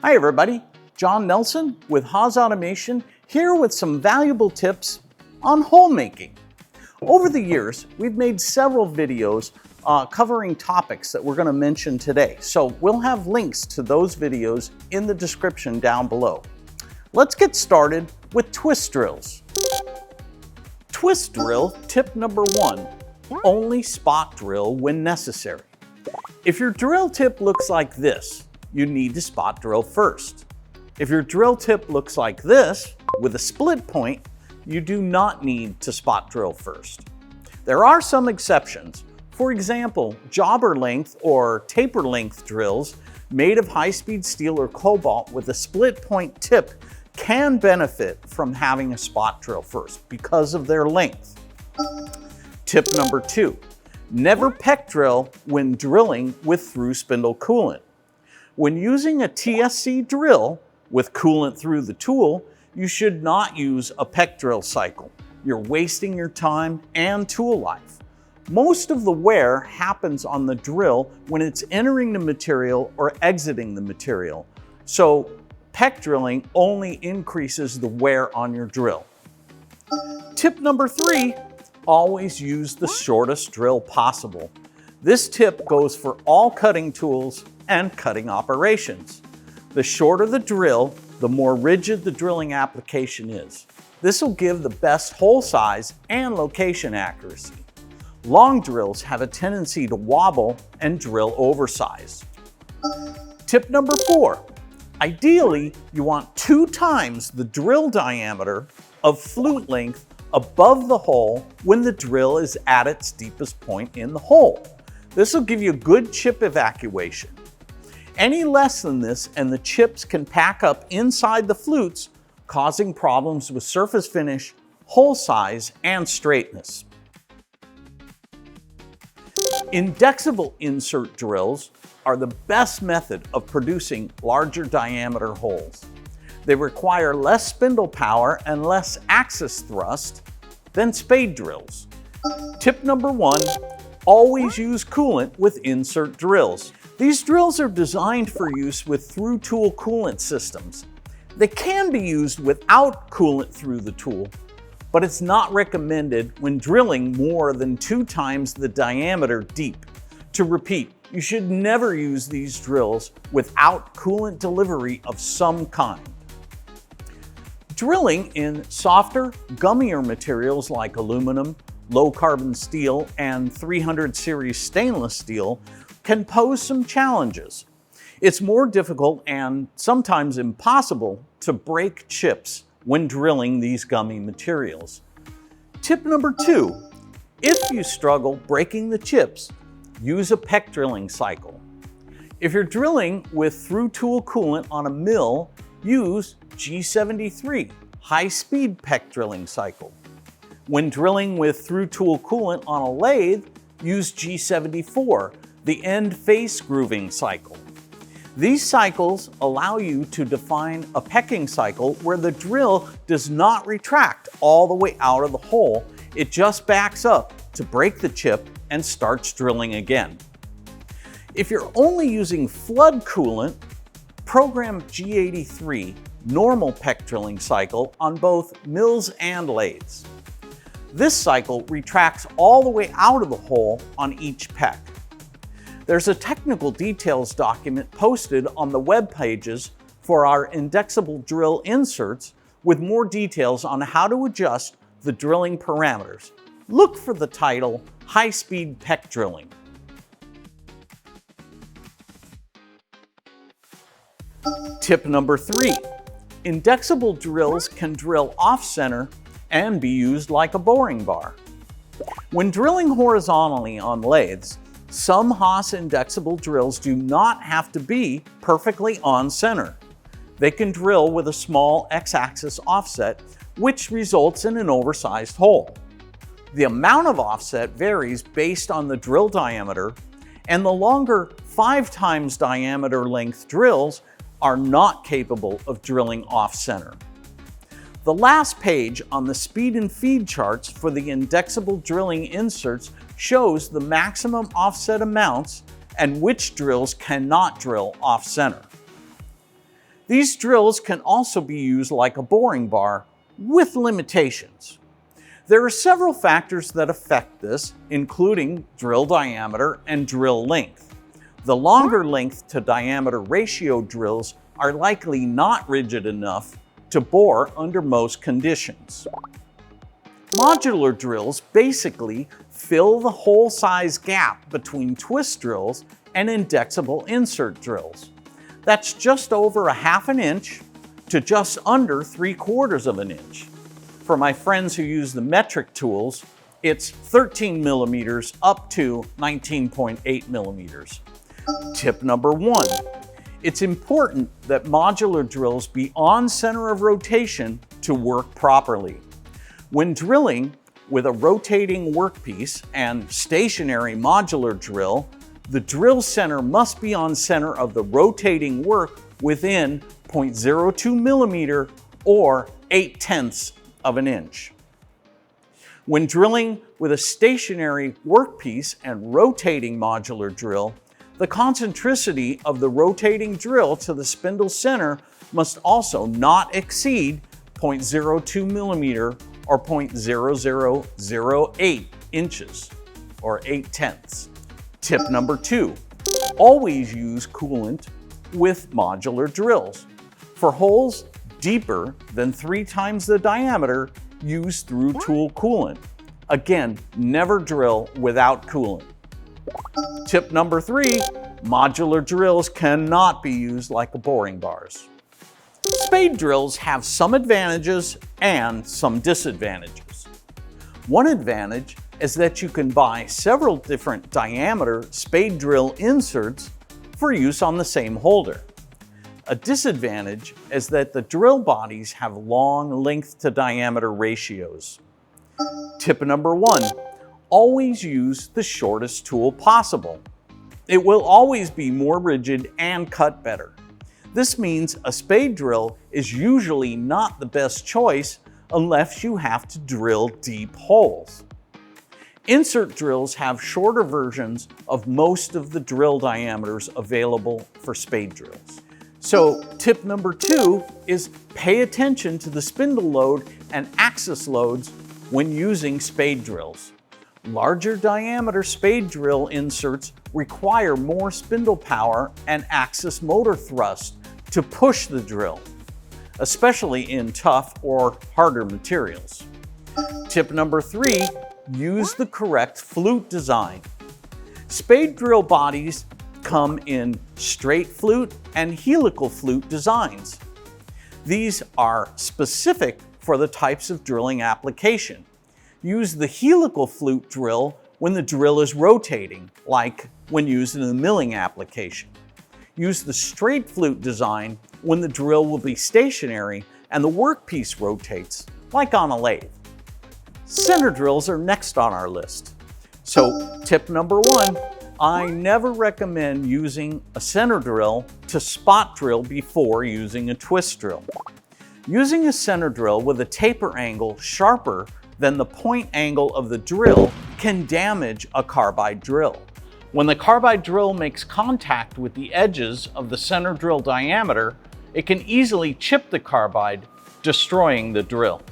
Hi everybody, John Nelson with Haas Automation here with some valuable tips on hole making. Over the years, we've made several videos covering topics that we're going to mention today. So we'll have links to those videos in the description down below. Let's get started with twist drills. Twist drill tip number 1, only spot drill when necessary. If your drill tip looks like this, you need to spot drill first. If your drill tip looks like this, with a split point, you do not need to spot drill first. There are some exceptions. For example, jobber length or taper length drills made of high-speed steel or cobalt with a split point tip can benefit from having a spot drill first because of their length. Tip number 2, never peck drill when drilling with through spindle coolant. When using a TSC drill with coolant through the tool, you should not use a peck drill cycle. You're wasting your time and tool life. Most of the wear happens on the drill when it's entering the material or exiting the material. So peck drilling only increases the wear on your drill. Tip number 3, always use the shortest drill possible. This tip goes for all cutting tools and cutting operations. The shorter the drill, the more rigid the drilling application is. This will give the best hole size and location accuracy. Long drills have a tendency to wobble and drill oversized. Tip number 4, ideally you want 2 times the drill diameter of flute length above the hole when the drill is at its deepest point in the hole. This will give you good chip evacuation. Any less than this and the chips can pack up inside the flutes, causing problems with surface finish, hole size, and straightness. Indexable insert drills are the best method of producing larger diameter holes. They require less spindle power and less axis thrust than spade drills. Tip number 1, always use coolant with insert drills. These drills are designed for use with through tool coolant systems. They can be used without coolant through the tool, but it's not recommended when drilling more than 2 times the diameter deep. To repeat, you should never use these drills without coolant delivery of some kind. Drilling in softer, gummier materials like aluminum, low carbon steel, and 300 series stainless steel can pose some challenges. It's more difficult and sometimes impossible to break chips when drilling these gummy materials. Tip number 2, if you struggle breaking the chips, use a peck drilling cycle. If you're drilling with through tool coolant on a mill, use G73 high-speed peck drilling cycle. When drilling with through tool coolant on a lathe, use G74, the end face grooving cycle. These cycles allow you to define a pecking cycle where the drill does not retract all the way out of the hole. It just backs up to break the chip and starts drilling again. If you're only using flood coolant, program G83 normal peck drilling cycle on both mills and lathes. This cycle retracts all the way out of the hole on each peck. There's a technical details document posted on the web pages for our indexable drill inserts with more details on how to adjust the drilling parameters. Look for the title, High-Speed Peck Drilling. Tip number 3, indexable drills can drill off-center and be used like a boring bar. When drilling horizontally on lathes, some Haas indexable drills do not have to be perfectly on center. They can drill with a small x-axis offset, which results in an oversized hole. The amount of offset varies based on the drill diameter, and the longer 5 times diameter length drills are not capable of drilling off-center. The last page on the speed and feed charts for the indexable drilling inserts shows the maximum offset amounts and which drills cannot drill off-center. These drills can also be used like a boring bar with limitations. There are several factors that affect this, including drill diameter and drill length. The longer length to diameter ratio drills are likely not rigid enough to bore under most conditions. Modular drills basically fill the hole size gap between twist drills and indexable insert drills. That's just over 1/2 inch to just under 3/4 of an inch. For my friends who use the metric tools, it's 13 millimeters up to 19.8 millimeters. Tip number 1. It's important that modular drills be on center of rotation to work properly. When drilling with a rotating workpiece and stationary modular drill, the drill center must be on center of the rotating work within 0.02 millimeter or 0.8 of an inch. When drilling with a stationary workpiece and rotating modular drill, the concentricity of the rotating drill to the spindle center must also not exceed 0.02 millimeter or 0.0008 inches or 0.8. Tip number 2, always use coolant with modular drills. For holes deeper than 3 times the diameter, use through tool coolant. Again, never drill without coolant. Tip number 3, modular drills cannot be used like boring bars. Spade drills have some advantages and some disadvantages. One advantage is that you can buy several different diameter spade drill inserts for use on the same holder. A disadvantage is that the drill bodies have long length to diameter ratios. Tip number 1, always use the shortest tool possible. It will always be more rigid and cut better. This means a spade drill is usually not the best choice unless you have to drill deep holes. Insert drills have shorter versions of most of the drill diameters available for spade drills. So tip number 2 is pay attention to the spindle load and axis loads when using spade drills. Larger diameter spade drill inserts require more spindle power and axis motor thrust to push the drill, especially in tough or harder materials. Tip number 3, use the correct flute design. Spade drill bodies come in straight flute and helical flute designs. These are specific for the types of drilling application. Use the helical flute drill when the drill is rotating, like when used in a milling application. Use the straight flute design when the drill will be stationary and the workpiece rotates, like on a lathe. Center drills are next on our list. So tip number 1, I never recommend using a center drill to spot drill before using a twist drill. Using a center drill with a taper angle sharper than the point angle of the drill can damage a carbide drill. When the carbide drill makes contact with the edges of the center drill diameter, it can easily chip the carbide, destroying the drill.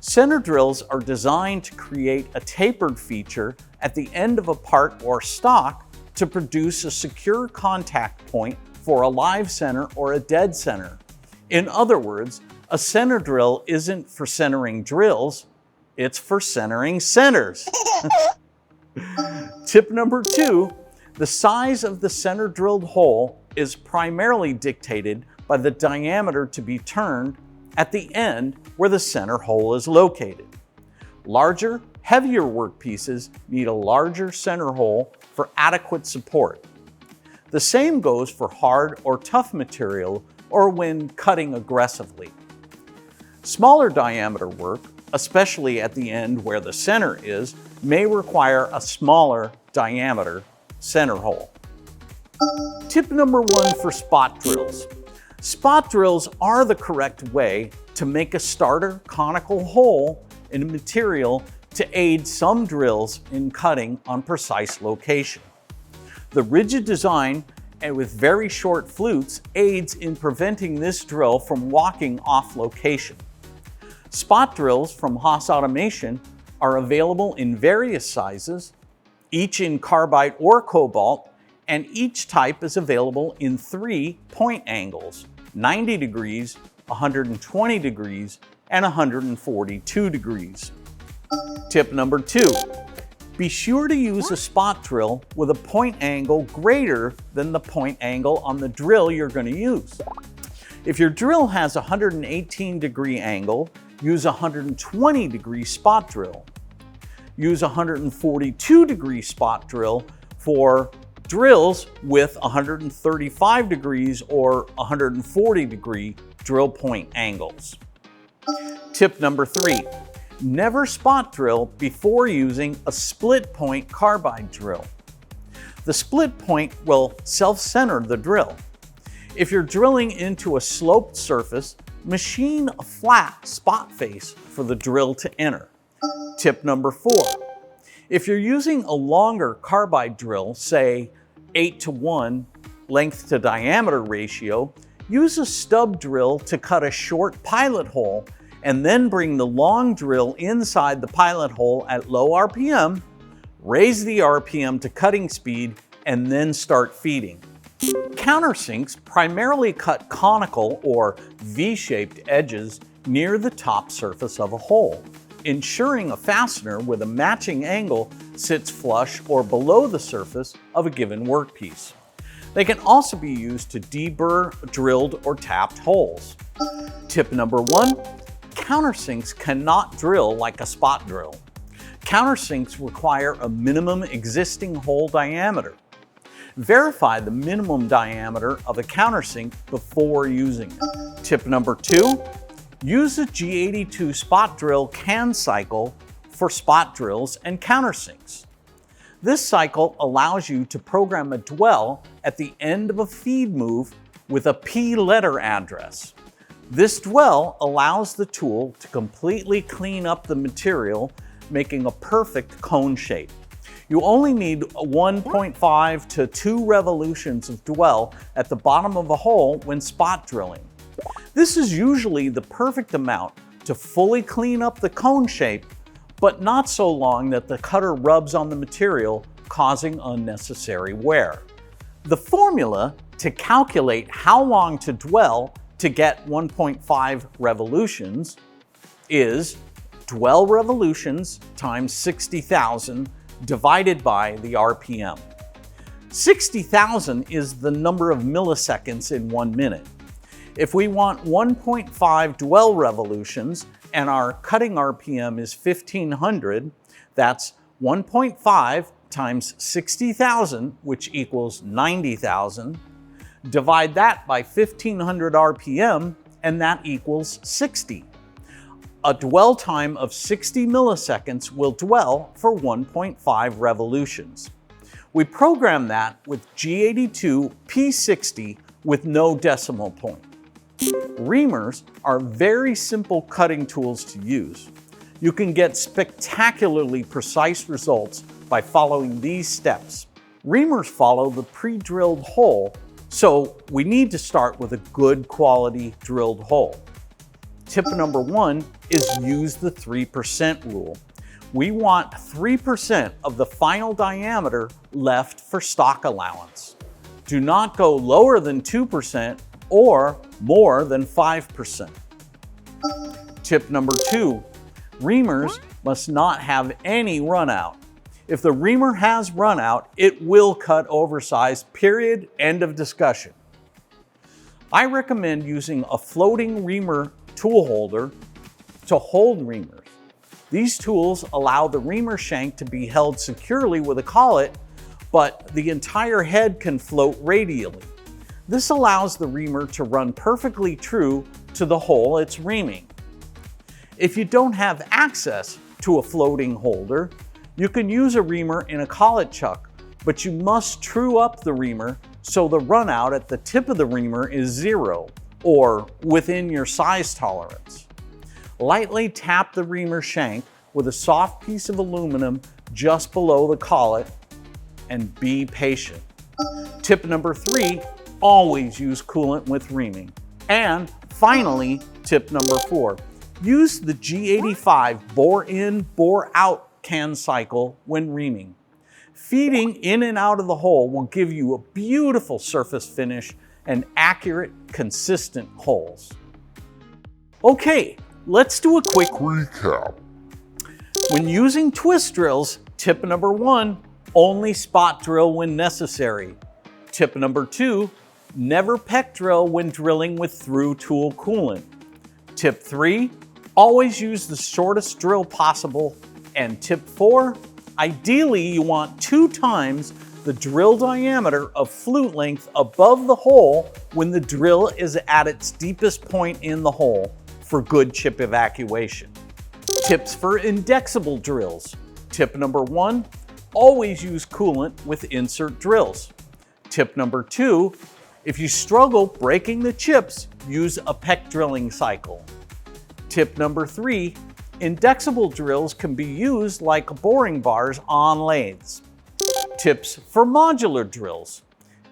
Center drills are designed to create a tapered feature at the end of a part or stock to produce a secure contact point for a live center or a dead center. In other words, a center drill isn't for centering drills, it's for centering centers. Tip number 2, the size of the center drilled hole is primarily dictated by the diameter to be turned at the end where the center hole is located. Larger, heavier workpieces need a larger center hole for adequate support. The same goes for hard or tough material or when cutting aggressively. Smaller diameter work, especially at the end where the center is, may require a smaller diameter center hole. Tip number 1 for spot drills. Spot drills are the correct way to make a starter conical hole in a material to aid some drills in cutting on precise location. The rigid design and with very short flutes aids in preventing this drill from walking off location. Spot drills from Haas Automation are available in various sizes, each in carbide or cobalt, and each type is available in 3 point angles: 90 degrees, 120 degrees, and 142 degrees. Tip number 2. Be sure to use a spot drill with a point angle greater than the point angle on the drill you're going to use. If your drill has a 118 degree angle, use a 120 degree spot drill. Use a 142 degree spot drill for drills with 135 degrees or 140 degree drill point angles. Tip number 3. Never spot drill before using a split point carbide drill. The split point will self-center the drill. If you're drilling into a sloped surface, machine a flat spot face for the drill to enter. Tip number 4. If you're using a longer carbide drill, say 8:1 length to diameter ratio, use a stub drill to cut a short pilot hole and then bring the long drill inside the pilot hole at low RPM, raise the RPM to cutting speed, and then start feeding. Countersinks primarily cut conical or V-shaped edges near the top surface of a hole, ensuring a fastener with a matching angle sits flush or below the surface of a given workpiece. They can also be used to deburr drilled or tapped holes. Tip number 1. Countersinks cannot drill like a spot drill. Countersinks require a minimum existing hole diameter. Verify the minimum diameter of a countersink before using it. Tip number 2. Use a G82 spot drill can cycle for spot drills and countersinks. This cycle allows you to program a dwell at the end of a feed move with a P letter address. This dwell allows the tool to completely clean up the material, making a perfect cone shape. You only need 1.5 to 2 revolutions of dwell at the bottom of a hole when spot drilling. This is usually the perfect amount to fully clean up the cone shape, but not so long that the cutter rubs on the material, causing unnecessary wear. The formula to calculate how long to dwell to get 1.5 revolutions is dwell revolutions times 60,000 divided by the RPM. 60,000 is the number of milliseconds in 1 minute. If we want 1.5 dwell revolutions and our cutting RPM is 1500, that's 1.5 times 60,000, which equals 90,000. Divide that by 1500 RPM, and that equals 60. A dwell time of 60 milliseconds will dwell for 1.5 revolutions. We program that with G82 P60 with no decimal point. Reamers are very simple cutting tools to use. You can get spectacularly precise results by following these steps. Reamers follow the pre-drilled hole, so we need to start with a good quality drilled hole. Tip number 1 is use the 3% rule. We want 3% of the final diameter left for stock allowance. Do not go lower than 2% or more than 5%. Tip number 2, reamers must not have any runout. If the reamer has runout, it will cut oversized, period, end of discussion. I recommend using a floating reamer tool holder to hold reamers. These tools allow the reamer shank to be held securely with a collet, but the entire head can float radially. This allows the reamer to run perfectly true to the hole it's reaming. If you don't have access to a floating holder, you can use a reamer in a collet chuck, but you must true up the reamer so the runout at the tip of the reamer is 0 or within your size tolerance. Lightly tap the reamer shank with a soft piece of aluminum just below the collet and be patient. Tip number 3, always use coolant with reaming. And finally, tip number 4, use the G85 bore in, bore out can cycle when reaming. Feeding in and out of the hole will give you a beautiful surface finish and accurate, consistent holes. Okay, let's do a quick recap. When using twist drills, tip number 1, only spot drill when necessary. Tip number 2, never peck drill when drilling with through tool coolant. Tip 3, always use the shortest drill possible. And tip 4, ideally you want 2 times the drill diameter of flute length above the hole when the drill is at its deepest point in the hole for good chip evacuation. Tips for indexable drills. Tip number 1, always use coolant with insert drills. Tip number 2, if you struggle breaking the chips, use a peck drilling cycle. Tip number 3, indexable drills can be used like boring bars on lathes. Tips for modular drills.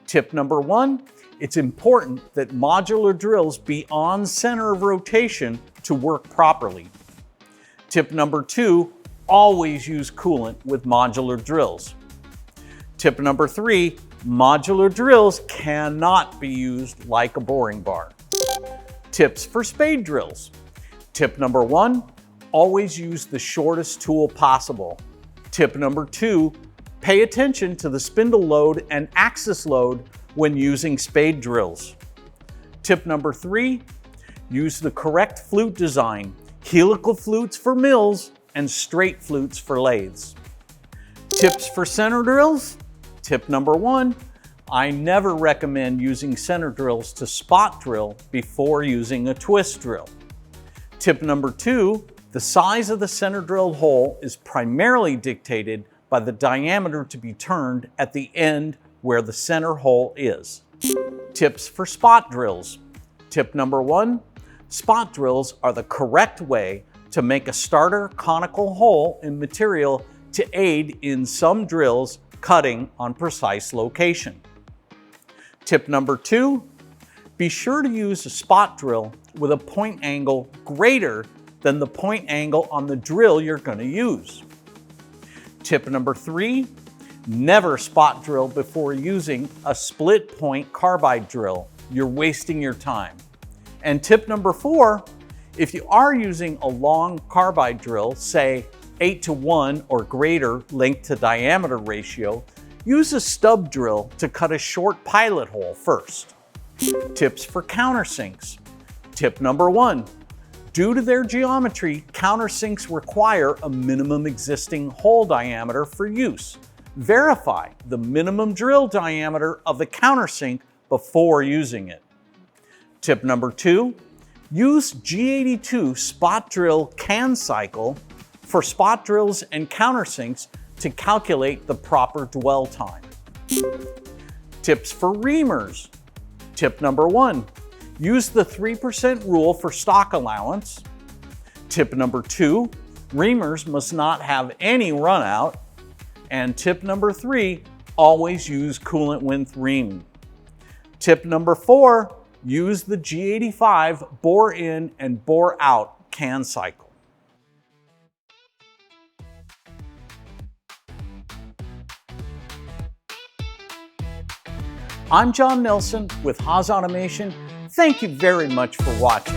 Tip number 1, it's important that modular drills be on center of rotation to work properly. Tip number 2, always use coolant with modular drills. Tip number 3, modular drills cannot be used like a boring bar. Tips for spade drills. Tip number 1, always use the shortest tool possible. Tip number 2, pay attention to the spindle load and axis load when using spade drills. Tip number 3, use the correct flute design, helical flutes for mills and straight flutes for lathes. Tips for center drills. Tip number 1, I never recommend using center drills to spot drill before using a twist drill. Tip number 2, the size of the center drilled hole is primarily dictated by the diameter to be turned at the end where the center hole is. Tips for spot drills. Tip number 1, spot drills are the correct way to make a starter conical hole in material to aid in some drills cutting on precise location. Tip number 2, be sure to use a spot drill with a point angle greater than the point angle on the drill you're going to use. Tip number 3, never spot drill before using a split point carbide drill. You're wasting your time. And tip number 4, if you are using a long carbide drill, say 8:1 or greater length to diameter ratio, use a stub drill to cut a short pilot hole first. Tips for countersinks. Tip number 1, due to their geometry, countersinks require a minimum existing hole diameter for use. Verify the minimum drill diameter of the countersink before using it. Tip number 2, use G82 spot drill can cycle for spot drills and countersinks to calculate the proper dwell time. Tips for reamers. Tip number 1, use the 3% rule for stock allowance. Tip number 2, reamers must not have any run out. And tip number 3, always use coolant with reaming. Tip number 4, use the G85 bore in and bore out can cycle. I'm John Nelson with Haas Automation. Thank you very much for watching.